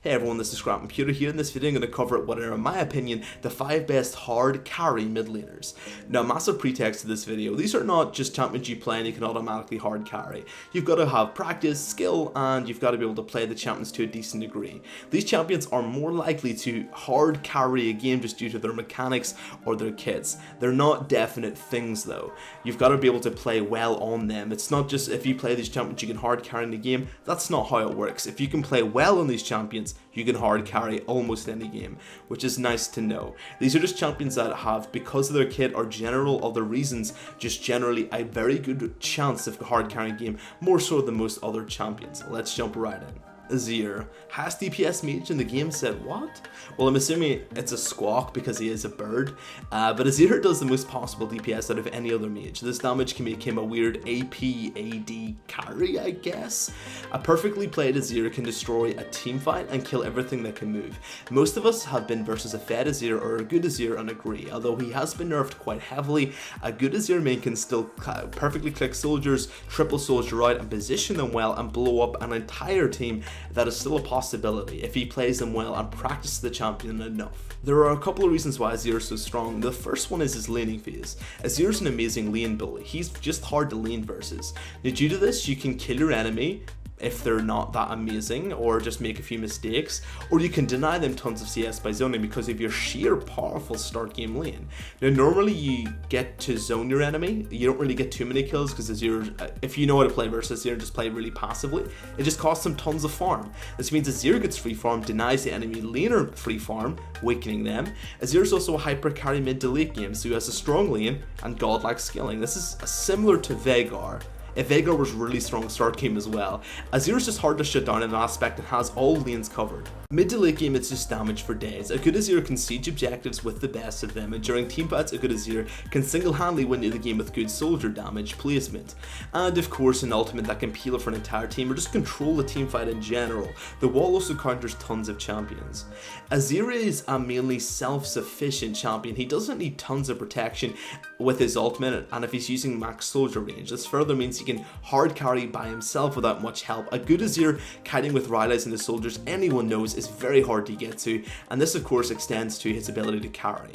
Hey everyone, this is ScrapComputer here. In this video I'm going to cover what are, in my opinion, the 5 best hard carry mid laners. Now, massive pretext to this video, these are not just champions you play and you can automatically hard carry. You've got to have practice, skill, and you've got to be able to play the champions to a decent degree. These champions are more likely to hard carry a game just due to their mechanics or their kits. They're not definite things though. You've got to be able to play well on them. It's not just if you play these champions you can hard carry in the game. That's not how it works. If you can play well on these champions, you can hard carry almost any game, which is nice to know. These are just champions that have, because of their kit or general other reasons, just generally a very good chance of hard carrying game, more so than most other champions. Let's jump right in. Azir, has DPS mage in the game said what? Well, I'm assuming it's a squawk because he is a bird, but Azir does the most possible DPS out of any other mage. This damage can make him a weird AP/AD carry, I guess. A perfectly played Azir can destroy a team fight and kill everything that can move. Most of us have been versus a fed Azir or a good Azir and agree, although he has been nerfed quite heavily, a good Azir main can still perfectly click soldiers, triple soldier out and position them well and blow up an entire team. That is still a possibility if he plays them well and practices the champion enough. There are a couple of reasons why Azir is so strong. The first one is his laning phase. Azir is an amazing lane bully. He's just hard to lane versus. Now, due to this, you can kill your enemy if they're not that amazing or just make a few mistakes, or you can deny them tons of CS by zoning because of your sheer powerful start game lane. Now, normally you get to zone your enemy, you don't really get too many kills because Azir, if you know how to play versus Azir, just play really passively, it just costs him tons of farm. This means Azir gets free farm, denies the enemy laner free farm, weakening them. Azir is also a hyper carry mid to late game, so he has a strong lane and godlike skilling. This is similar to Veigar. If Veigar was really strong start game as well. Azir is just hard to shut down in an aspect and has all lanes covered. Mid to late game, it's just damage for days. A good Azir can siege objectives with the best of them, and during teamfights a good Azir can single-handedly win the game with good soldier damage placement. And of course an ultimate that can peel for an entire team or just control the teamfight in general. The wall also counters tons of champions. Azir is a mainly self-sufficient champion. He doesn't need tons of protection with his ultimate, and if he's using max soldier range, this further means he can hard carry by himself without much help. A good Azir kiting with Rylai's and the soldiers anyone knows is very hard to get to, and this of course extends to his ability to carry.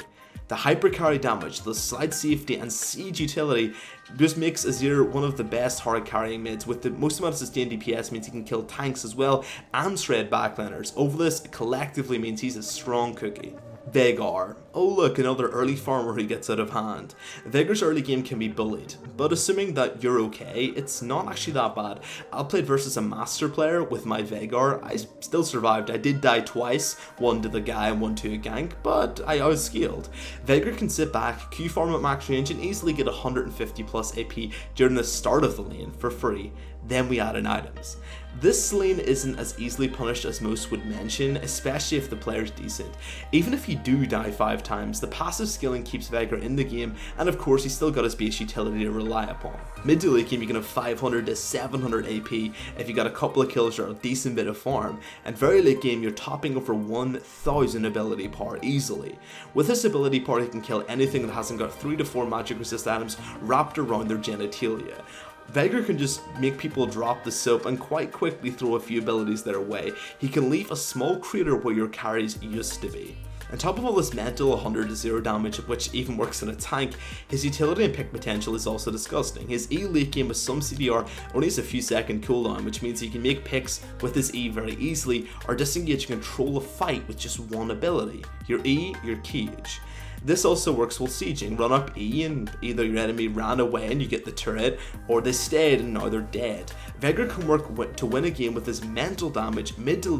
The hyper carry damage, the slide safety and siege utility just makes Azir one of the best hard carrying mids. With the most amount of sustained DPS means he can kill tanks as well and shred backliners. Over this collectively means he's a strong cookie. Veigar. Oh look, another early farmer who gets out of hand. Veigar's early game can be bullied, but assuming that you're okay, it's not actually that bad. I played versus a master player with my Veigar. I still survived. I did die twice, one to the guy and one to a gank, but I was skilled. Veigar can sit back, Q farm at max range and easily get 150 plus AP during the start of the lane for free. Then we add in items. This lane isn't as easily punished as most would mention, especially if the player's decent. Even if you do die 5 times, the passive skilling keeps Veigar in the game, and of course he's still got his base utility to rely upon. Mid to late game you can have 500 to 700 AP if you got a couple of kills or a decent bit of farm, and very late game you're topping over 1000 ability power easily. With this ability power he can kill anything that hasn't got 3 to 4 magic resist items wrapped around their genitalia. Veigar can just make people drop the soap and quite quickly throw a few abilities their way. He can leave a small crater where your carries used to be. On top of all this mental 100 to 0 damage, which even works in a tank, his utility and pick potential is also disgusting. His E late game with some CDR only has a few second cooldown, which means he can make picks with his E very easily or disengage and control a fight with just one ability, your E, your cage. This also works while sieging. Run up E and either your enemy ran away and you get the turret, or they stayed and now they're dead. Veigar can work to win a game with his mental damage, mid to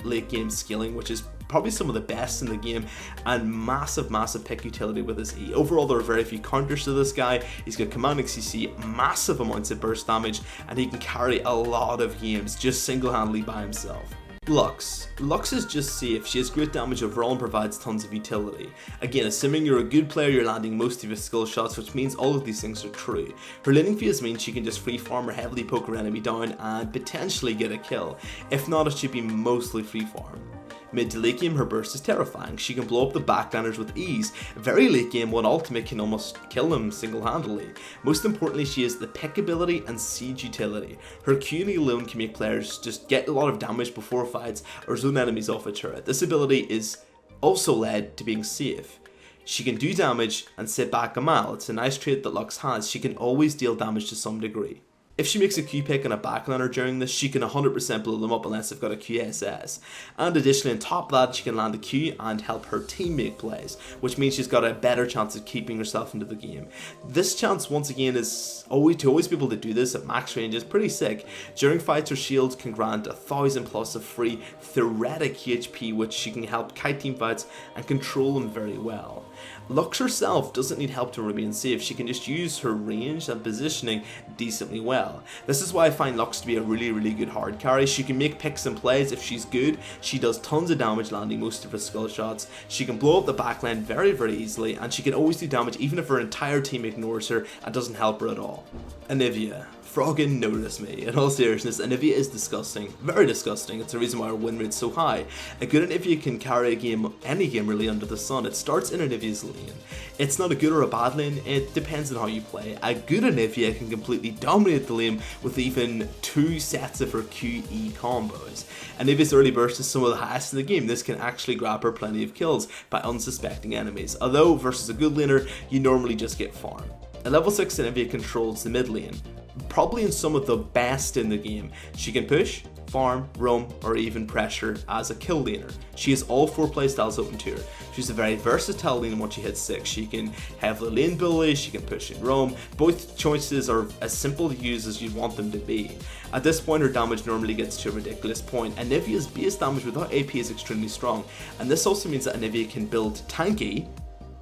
late game skilling, which is probably some of the best in the game, and massive pick utility with his E. Overall, there are very few counters to this guy. He's got commanding CC, massive amounts of burst damage, and he can carry a lot of games just single-handedly by himself. Lux. Lux is just safe. She has great damage overall and provides tons of utility. Again, assuming you're a good player, you're landing most of your skill shots, which means all of these things are true. Her laning phase means she can just free farm or heavily poke her enemy down and potentially get a kill. If not, it should be mostly free farm. Mid to late game, her burst is terrifying. She can blow up the backliners with ease. Very late game, one ultimate can almost kill them single-handedly. Most importantly, she has the pick ability and siege utility. Her Q and E alone can make players just get a lot of damage before fights or zone enemies off a turret. This ability is also led to being safe. She can do damage and sit back a mile. It's a nice trait that Lux has. She can always deal damage to some degree. If she makes a Q pick on a backliner during this, she can 100% blow them up unless they've got a QSS. And additionally, on top of that, she can land a Q and help her team make plays, which means she's got a better chance of keeping herself into the game. This chance, once again, is always be able to do this at max range is pretty sick. During fights, her shield can grant 1000 plus of free theoretic HP, which she can help kite team fights and control them very well. Lux herself doesn't need help to remain safe. She can just use her range and positioning decently well. This is why I find Lux to be a really good hard carry. She can make picks and plays if she's good. She does tons of damage, landing most of her skill shots. She can blow up the backline very easily, and she can always do damage even if her entire team ignores her and doesn't help her at all. Anivia. Froggin notice me. In all seriousness, Anivia is disgusting. Very disgusting. It's the reason why her win rate's so high. A good Anivia can carry a game, any game really, under the sun. It starts in Anivia's lane. It's not a good or a bad lane, it depends on how you play. A good Anivia can completely dominate the lane with even 2 sets of her QE combos. Anivia's early burst is some of the highest in the game. This can actually grab her plenty of kills by unsuspecting enemies. Although, versus a good laner, you normally just get farm. A level 6 Anivia controls the mid lane, probably in some of the best in the game. She can push, farm, roam, or even pressure as a kill laner. She has all 4 playstyles open to her. She's a very versatile lane once she hits 6. She can have the lane ability, she can push and roam. Both choices are as simple to use as you'd want them to be. At this point, her damage normally gets to a ridiculous point. Anivia's base damage without AP is extremely strong, and this also means that Anivia can build tanky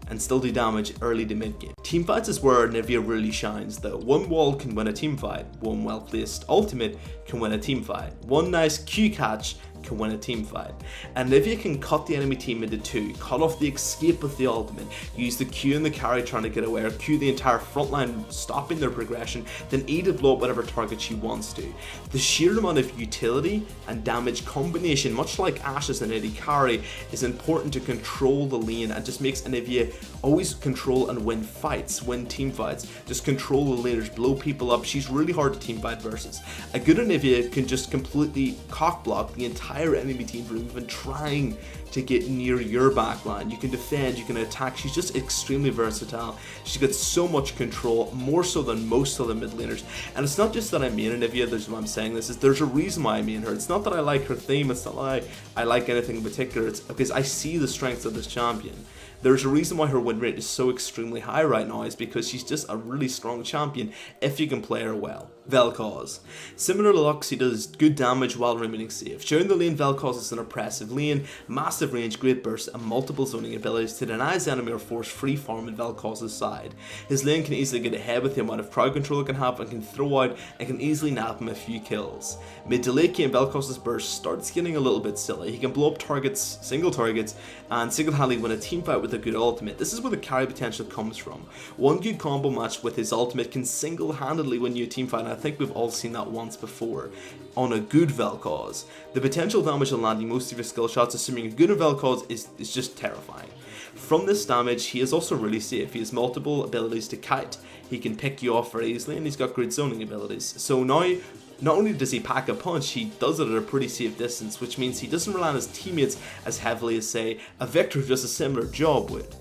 and still do damage early to mid game. Teamfights is where Anivia really shines though. One wall can win a teamfight, one well placed ultimate can win a teamfight, one nice Q catch can win a teamfight. And Anivia can cut the enemy team into 2, cut off the escape with the ultimate, use the Q and the carry trying to get away, or Q the entire front line stopping their progression, then E to blow up whatever target she wants to. The sheer amount of utility and damage combination, much like Ashe's and AD carry, is important to control the lane and just makes Anivia always control and win fights, win team fights, just control the laners, blow people up. She's really hard to team fight versus. A good Anivia can just completely cock block the entire enemy team from even trying to get near your backline. You can defend, you can attack. She's just extremely versatile. She's got so much control, more so than most of the mid laners. And it's not just that I main Anivia, there's why I'm saying this, is there's a reason why I main her. It's not that I like her theme, it's not that I like anything in particular, it's because I see the strengths of this champion. There's a reason why her win rate is so extremely high right now, is because she's just a really strong champion if you can play her well. Vel'Koz. Similar to Lux, he does good damage while remaining safe. During the lane, Vel'Koz is an oppressive lane, massive range, great burst, and multiple zoning abilities to deny his enemy or force free farm on Vel'Koz's side. His lane can easily get ahead with the amount of crowd control it can have, and can throw out and can easily nab him a few kills. Mid to late game, Vel'Koz's burst starts getting a little bit silly. He can blow up targets, single targets, and single-handedly win a team fight with a good ultimate. This is where the carry potential comes from. One good combo match with his ultimate can single-handedly win you a team fight, and I think we've all seen that once before on a good Vel'Koz. The potential damage on landing most of your skill shots, assuming a good Vel'Koz, is just terrifying. From this damage, he is also really safe. He has multiple abilities to kite. He can pick you off very easily, and he's got great zoning abilities. So now, not only does he pack a punch, he does it at a pretty safe distance, which means he doesn't rely on his teammates as heavily as, say, a Victor who does a similar job would.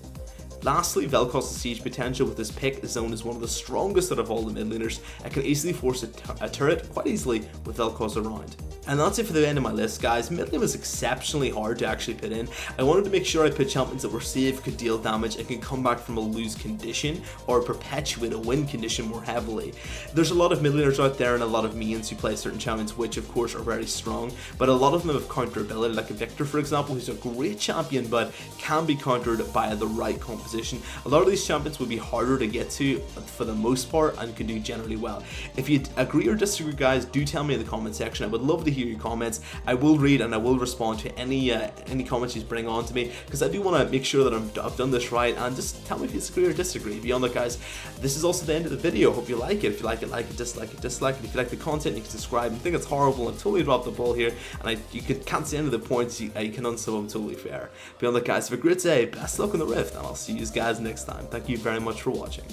Lastly, Vel'Koz's siege potential with his pick zone is one of the strongest out of all the mid laners, and can easily force a turret quite easily with Vel'Koz around. And that's it for the end of my list, guys. Mid lane was exceptionally hard to actually put in. I wanted to make sure I put champions that were safe, could deal damage, and could come back from a lose condition or perpetuate a win condition more heavily. There's a lot of mid laners out there and a lot of mains who play certain champions, which of course are very strong, but a lot of them have counter ability, like a Victor for example, who's a great champion but can be countered by the right composition. composition, a lot of these champions will be harder to get to for the most part and can do generally well. If you agree or disagree, guys, do tell me in the comment section. I would love to hear your comments. I will read and I will respond to any comments you bring on to me, because I do want to make sure that I've done this right, and just tell me if you disagree or disagree. Beyond that, guys, this is also the end of the video. Hope you like it. If you like it, like it, dislike it, dislike it. If you like the content, you can subscribe. If you think it's horrible, I've totally dropped the ball here, and you can't see any of the points, you can unsub. I'm totally fair. Beyond that, guys, have a great day, best luck on the Rift, and I'll see you guys next time. Thank you very much for watching.